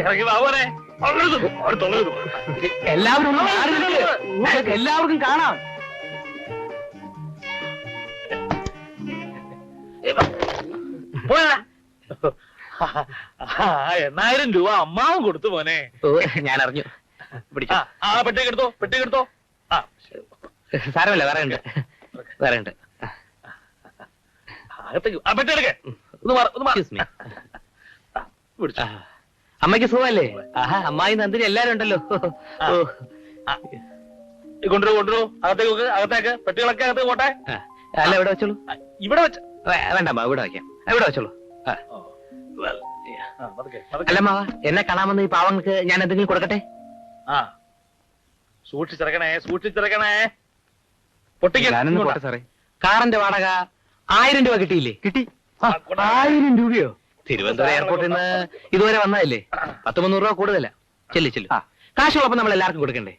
ഇറങ്ങി വാവനെ എല്ലാവരും എല്ലാവർക്കും കാണാം. പോയാ 8,000 രൂപ അമ്മാവും കൊടുത്തു മോനെ. ഞാൻ അറിഞ്ഞു. പെട്ടിക്ക് എടുത്തോ. സാരമല്ല, വേറെ ഉണ്ട്. പെട്ടി എടുക്കേ. അമ്മയ്ക്ക് സുഖമല്ലേ? അമ്മായി നന്ദിനി എല്ലാരും ഉണ്ടല്ലോ. കൊണ്ടുവരൂ. അകത്തേക്ക് പെട്ടികളൊക്കെ അകത്തേക്ക് പോട്ടെ. അല്ല, ഇവിടെ വെച്ചോളൂ. ഇവിടെ വെച്ച വേണ്ടമ്മ, ഇവിടെ വയ്ക്കാം. ഇവിടെ വെച്ചോളൂ. അല്ലമ്മാവ, എന്നെ കാണാമെന്ന് ഈ പാവങ്ങൾക്ക് ഞാൻ എന്തെങ്കിലും കൊടുക്കട്ടെ? സൂക്ഷിച്ചിറക്കണേ. പൊട്ടിക്കാൻ സാറേ. കാറിന്റെ വാടക 1000 രൂപ കിട്ടിയില്ലേ? കിട്ടി. 1000 രൂപയോ? തിരുവനന്തപുരം എയർപോർട്ടിൽ നിന്ന് ഇതുവരെ വന്നതല്ലേ? 100-300 രൂപ കൂടുതലാ. ചെല്ലു. കാശുള്ളപ്പോ നമ്മൾ എല്ലാവർക്കും കൊടുക്കണ്ടേ?